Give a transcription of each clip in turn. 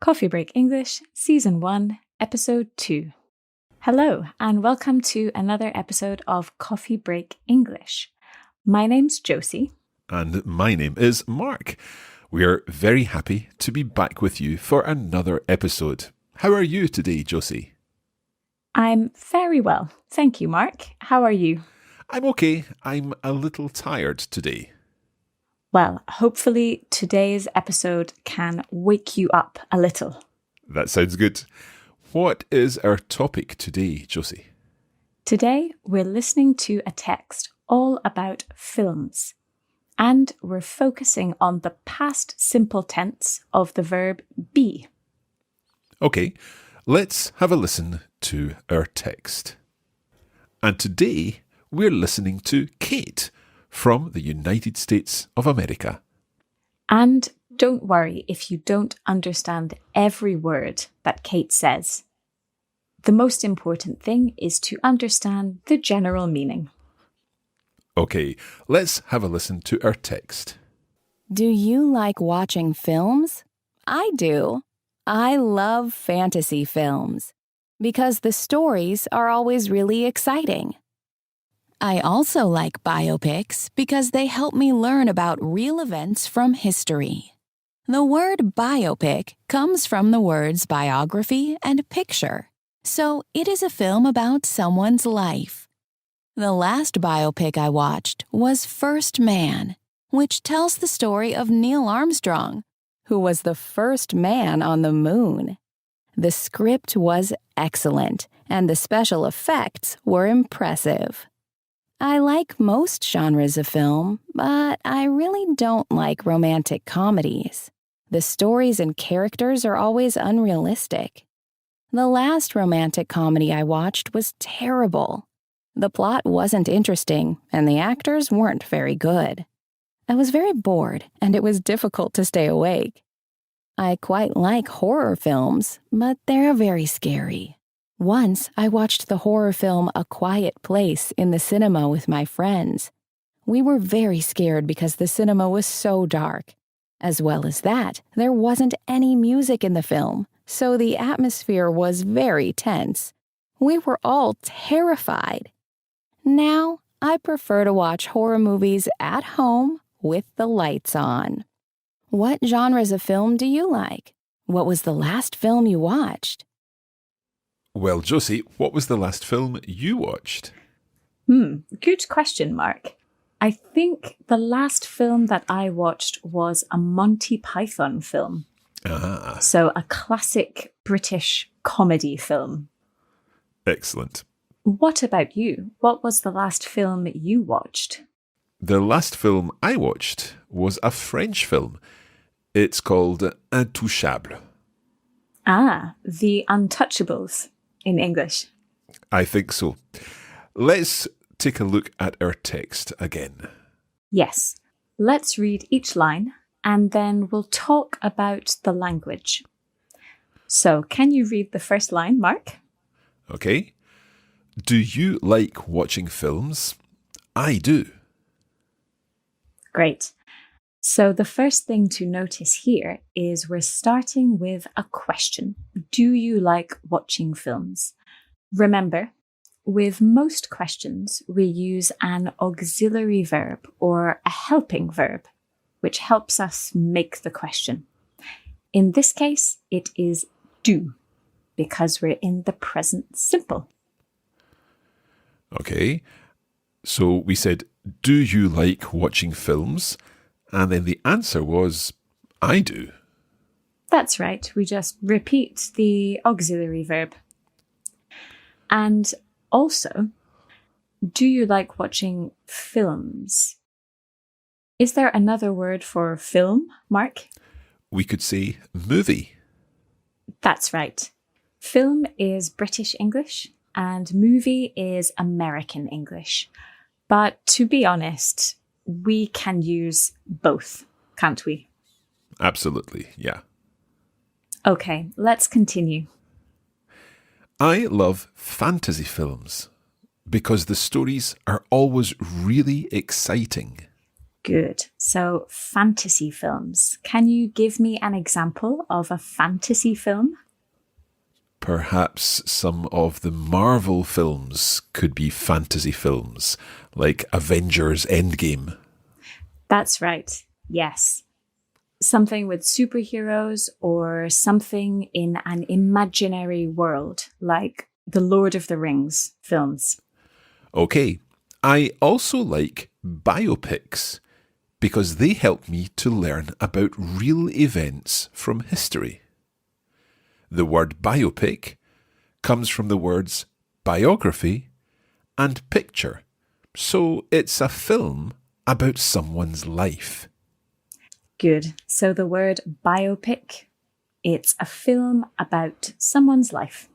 Coffee Break English, Season 1, Episode 2. Hello, and welcome to another episode of Coffee Break English. My name's Josie. And my name is Mark. We are very happy to be back with you for another episode. How are you today, Josie? I'm very well. Thank you, Mark. How are you? I'm okay. I'm a little tired today. Well, hopefully today's episode can wake you up a little. That sounds good. What is our topic today, Josie? Today, we're listening to a text all about films. And we're focusing on the past simple tense of the verb be. Okay, let's have a listen to our text. And today, we're listening to Kate from the United States of America. And don't worry if you don't understand every word that Kate says. The most important thing is to understand the general meaning. Okay, let's have a listen to our text. Do you like watching films? I do. I love fantasy films because the stories are always really exciting. I also like biopics because they help me learn about real events from history. The word biopic comes from the words biography and picture, so it is a film about someone's life. The last biopic I watched was First Man, which tells the story of Neil Armstrong, who was the first man on the moon. The script was excellent, and the special effects were impressive. I like most genres of film, but I really don't like romantic comedies. The stories and characters are always unrealistic. The last romantic comedy I watched was terrible. The plot wasn't interesting, and the actors weren't very good. I was very bored, and it was difficult to stay awake. I quite like horror films, but they're very scary. Once, I watched the horror film A Quiet Place in the cinema with my friends. We were very scared because the cinema was so dark. As well as that, there wasn't any music in the film, so the atmosphere was very tense. We were all terrified. Now, I prefer to watch horror movies at home with the lights on. What genres of film do you like? What was the last film you watched? Well, Josie, what was the last film you watched? Good question, Mark. I think the last film that I watched was a Monty Python film. So a classic British comedy film. Excellent. What about you? What was the last film you watched? The last film I watched was a French film. It's called Intouchable. The Untouchables in English. I think so. Let's take a look at our text again. Yes. Let's read each line and then we'll talk about the language. So, can you read the first line, Mark? Okay. Do you like watching films? I do. Great. So the first thing to notice here is we're starting with a question. Do you like watching films? Remember, with most questions, we use an auxiliary verb or a helping verb, which helps us make the question. In this case, it is do, because we're in the present simple. Okay. So we said, do you like watching films? And then the answer was, I do. That's right. We just repeat the auxiliary verb. And also, do you like watching films? Is there another word for film, Mark? We could say movie. That's right. Film is British English and movie is American English. But to be honest, we can use both, can't we? Absolutely, yeah. Okay, let's continue. I love fantasy films because the stories are always really exciting. Good. So, fantasy films. Can you give me an example of a fantasy film? Perhaps some of the Marvel films could be fantasy films, like Avengers Endgame. That's right. Yes. Something with superheroes or something in an imaginary world, like the Lord of the Rings films. Okay, I also like biopics because they help me to learn about real events from history. The word biopic comes from the words biography and picture, so it's a film about someone's life. Good. So the word biopic, it's a film about someone's life.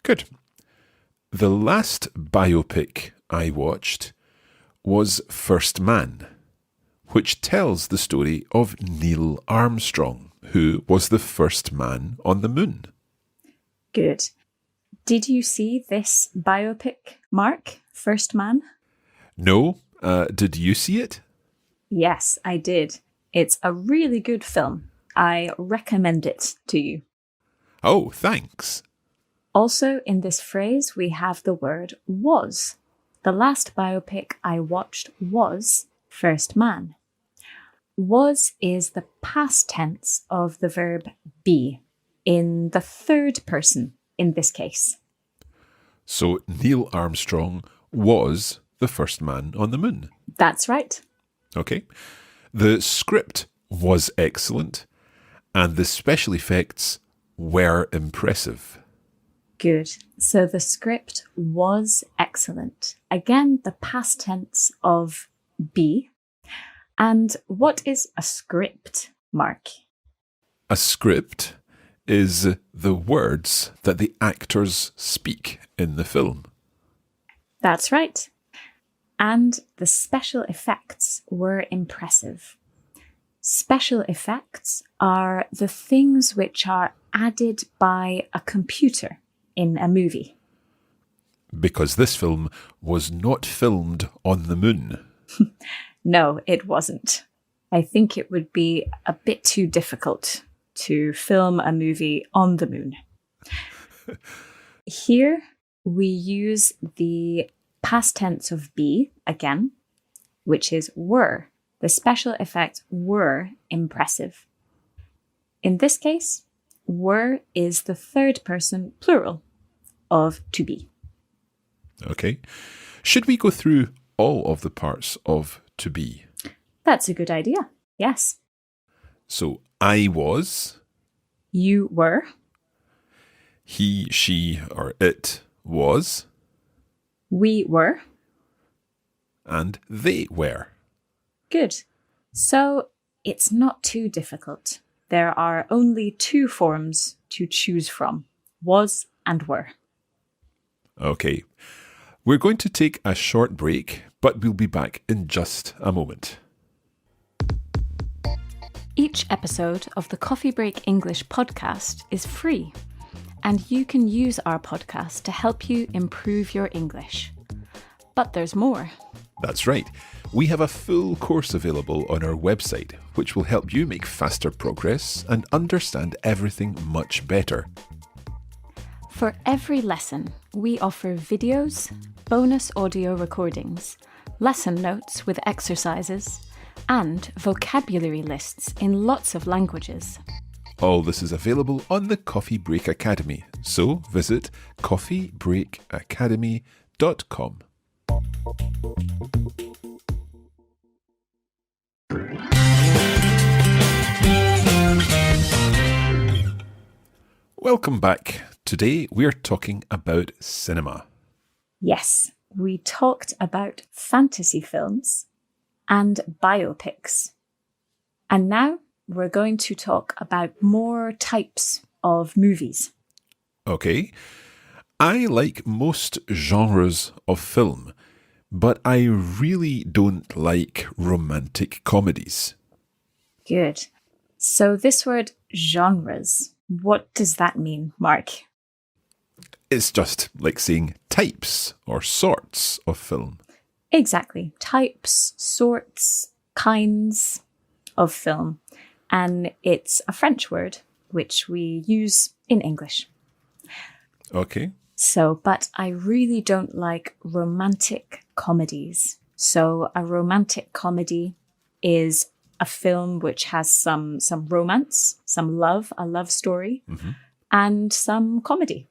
Good. The last biopic I watched was First Man, which tells the story of Neil Armstrong, who was the first man on the moon. Good. Did you see this biopic, Mark? First Man? No, did you see it? Yes, I did. It's a really good film. I recommend it to you. Oh, thanks. Also, in this phrase, we have the word was. The last biopic I watched was First Man. Was is the past tense of the verb be, in the third person in this case. So Neil Armstrong was the first man on the moon. That's right. Okay. The script was excellent and the special effects were impressive. Good. So the script was excellent. Again, the past tense of be. And what is a script, Mark? A script is the words that the actors speak in the film. That's right. And the special effects were impressive. Special effects are the things which are added by a computer in a movie. Because this film was not filmed on the moon. No, it wasn't. I think it would be a bit too difficult to film a movie on the moon. Here we use the past tense of be again, which is were. The special effects were impressive. In this case, were is the third person plural of to be. Okay. Should we go through all of the parts of to be? That's a good idea. Yes. So I was. You were. He, she, or it was. We were. And they were. Good. So it's not too difficult. There are only two forms to choose from, was and were. Okay. We're going to take a short break, but we'll be back in just a moment. Each episode of the Coffee Break English podcast is free, and you can use our podcast to help you improve your English. But there's more. That's right. We have a full course available on our website, which will help you make faster progress and understand everything much better. For every lesson, we offer videos, bonus audio recordings, lesson notes with exercises, and vocabulary lists in lots of languages. All this is available on the Coffee Break Academy, so visit coffeebreakacademy.com. Welcome back. Today we're talking about cinema. Yes, we talked about fantasy films and biopics. And now we're going to talk about more types of movies. Okay. I like most genres of film, but I really don't like romantic comedies. Good. So this word genres, what does that mean, Mark? It's just like saying types or sorts of film. Exactly. Types, sorts, kinds of film. And it's a French word, which we use in English. Okay. So, but I really don't like romantic comedies. So a romantic comedy is a film which has some romance, some love, a love story, and some comedy.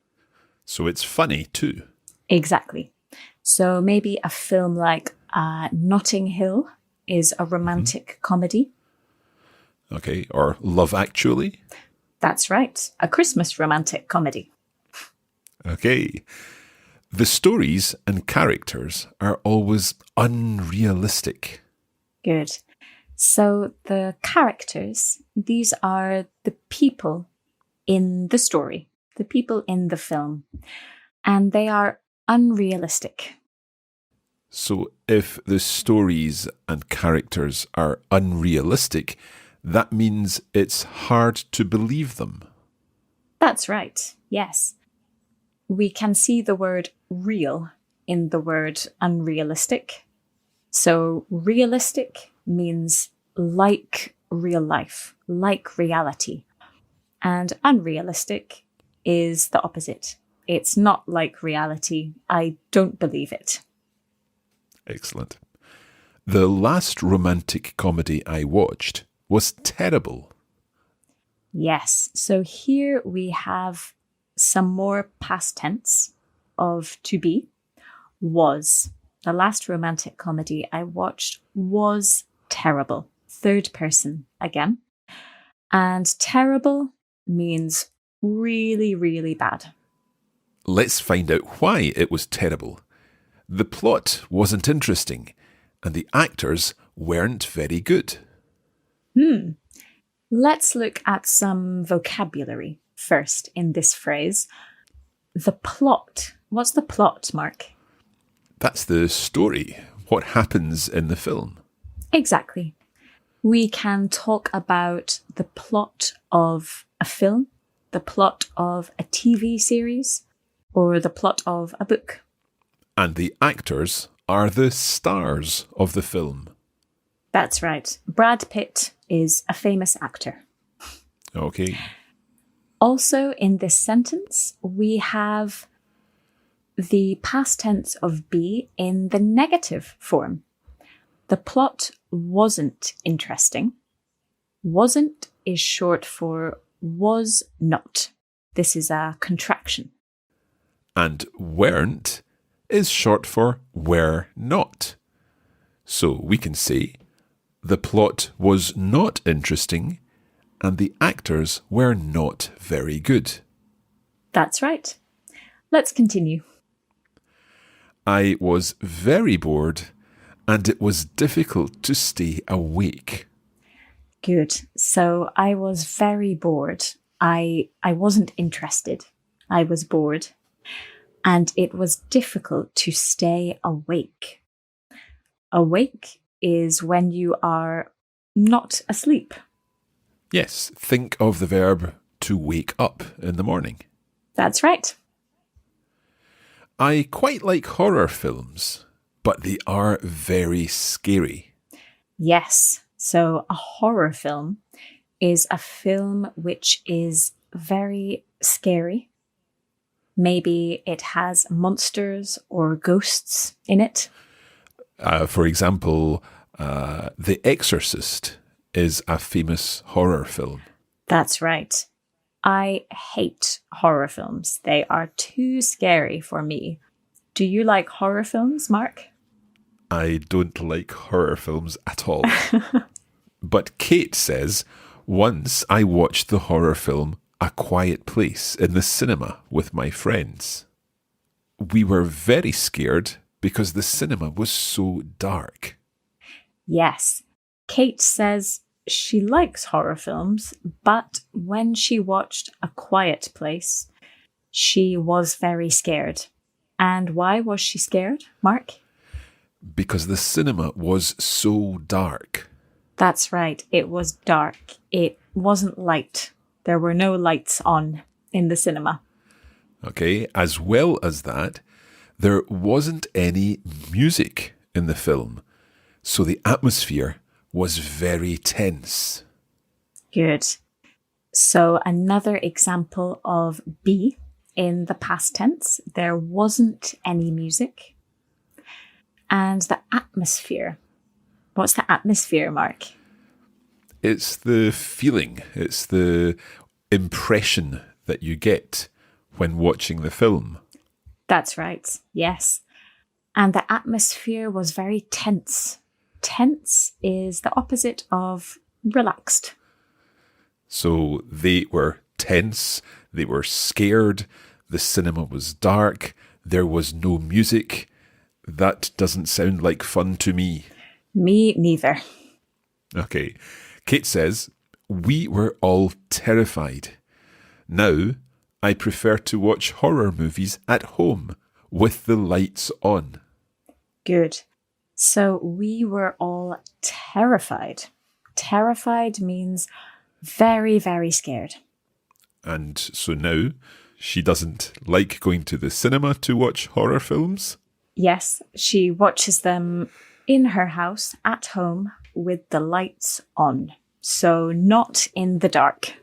So it's funny too. Exactly. So maybe a film like Notting Hill is a romantic comedy. Okay. Or Love Actually. That's right. A Christmas romantic comedy. Okay. The stories and characters are always unrealistic. Good. So the characters, these are the people in the story, the people in the film, and they are unrealistic. So if the stories and characters are unrealistic, that means it's hard to believe them. That's right. Yes. We can see the word real in the word unrealistic. So realistic means like real life, like reality. And unrealistic is the opposite. It's not like reality. I don't believe it. Excellent. The last romantic comedy I watched was terrible. Yes. So here we have some more past tense of to be. Was. The last romantic comedy I watched was terrible. Third person again. And terrible means really, really bad. Let's find out why it was terrible. The plot wasn't interesting, and the actors weren't very good. Let's look at some vocabulary first in this phrase. The plot. What's the plot, Mark? That's the story, what happens in the film. Exactly. We can talk about the plot of a film, the plot of a TV series, or the plot of a book. And the actors are the stars of the film. That's right. Brad Pitt is a famous actor. Okay. Also, in this sentence, we have the past tense of be in the negative form. The plot wasn't interesting. Wasn't is short for was not. This is a contraction. And weren't is short for were not. So we can say, the plot was not interesting and the actors were not very good. That's right. Let's continue. I was very bored and it was difficult to stay awake. Good. So I was very bored. I wasn't interested. I was bored. And it was difficult to stay awake. Awake is when you are not asleep. Yes, think of the verb to wake up in the morning. That's right. I quite like horror films, but they are very scary. Yes. So a horror film is a film which is very scary. Maybe it has monsters or ghosts in it. For example, The Exorcist is a famous horror film. That's right. I hate horror films. They are too scary for me. Do you like horror films, Mark? I don't like horror films at all. But Kate says, once I watched the horror film A Quiet Place in the cinema with my friends. We were very scared because the cinema was so dark. Yes. Kate says she likes horror films, but when she watched A Quiet Place, she was very scared. And why was she scared, Mark? Because the cinema was so dark. That's right. It was dark. It wasn't light. There were no lights on in the cinema. Okay, as well as that, there wasn't any music in the film, so the atmosphere was very tense. Good. So another example of be in the past tense. There wasn't any music. And the atmosphere. What's the atmosphere, Mark? It's the feeling, it's the impression that you get when watching the film. That's right, yes. And the atmosphere was very tense. Tense is the opposite of relaxed. So they were tense, they were scared, the cinema was dark, there was no music. That doesn't sound like fun to me. Me neither. Okay. Kate says, we were all terrified. Now, I prefer to watch horror movies at home with the lights on. Good. So we were all terrified. Terrified means very, very scared. And so now, she doesn't like going to the cinema to watch horror films? Yes, she watches them in her house at home with the lights on. So not in the dark.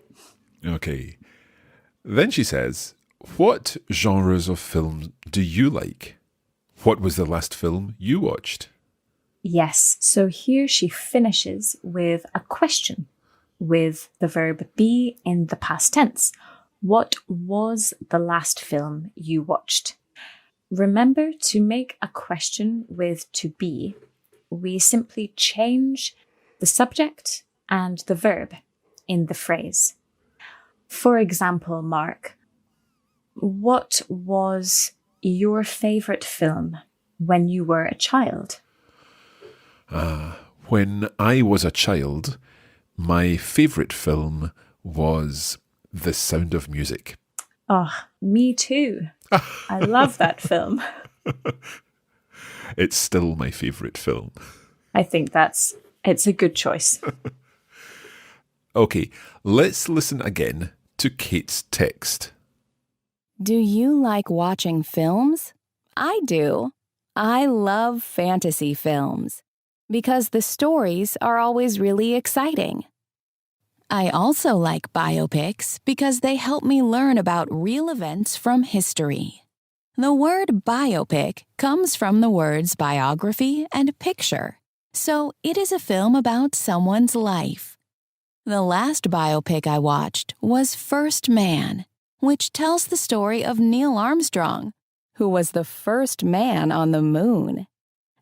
Okay. Then she says, what genres of films do you like? What was the last film you watched? Yes, so here she finishes with a question with the verb be in the past tense. What was the last film you watched? Remember, to make a question with to be, we simply change the subject and the verb in the phrase. For example, Mark, what was your favourite film when you were a child? When I was a child, my favourite film was The Sound of Music. Oh, me too. I love that film. It's still my favourite film. I think it's a good choice. Okay, let's listen again to Kate's text. Do you like watching films? I do. I love fantasy films because the stories are always really exciting. I also like biopics because they help me learn about real events from history. The word biopic comes from the words biography and picture, so it is a film about someone's life. The last biopic I watched was First Man, which tells the story of Neil Armstrong, who was the first man on the moon.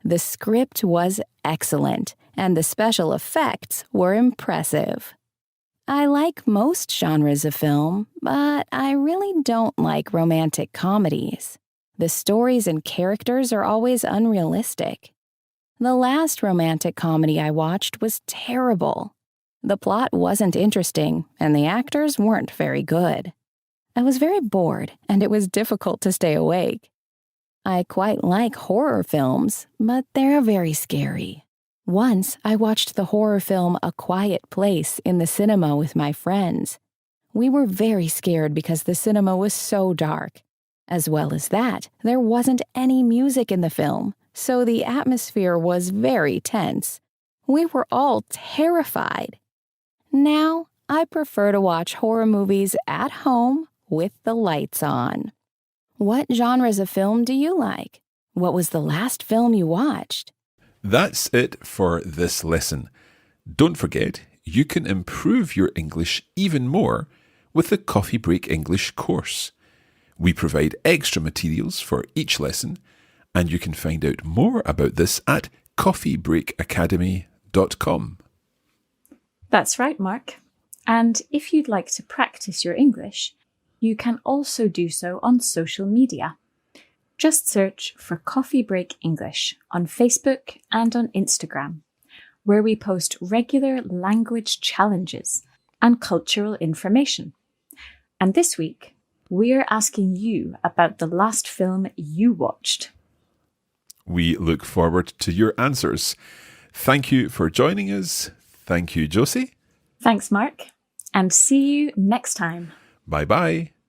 The script was excellent, and the special effects were impressive. I like most genres of film, but I really don't like romantic comedies. The stories and characters are always unrealistic. The last romantic comedy I watched was terrible. The plot wasn't interesting, and the actors weren't very good. I was very bored, and it was difficult to stay awake. I quite like horror films, but they're very scary. Once, I watched the horror film A Quiet Place in the cinema with my friends. We were very scared because the cinema was so dark. As well as that, there wasn't any music in the film, so the atmosphere was very tense. We were all terrified. Now, I prefer to watch horror movies at home with the lights on. What genres of film do you like? What was the last film you watched? That's it for this lesson. Don't forget, you can improve your English even more with the Coffee Break English course. We provide extra materials for each lesson, and you can find out more about this at coffeebreakacademy.com. That's right, Mark. And if you'd like to practice your English, you can also do so on social media. Just search for Coffee Break English on Facebook and on Instagram, where we post regular language challenges and cultural information. And this week, we're asking you about the last film you watched. We look forward to your answers. Thank you for joining us. Thank you, Josie. Thanks, Mark. And see you next time. Bye-bye.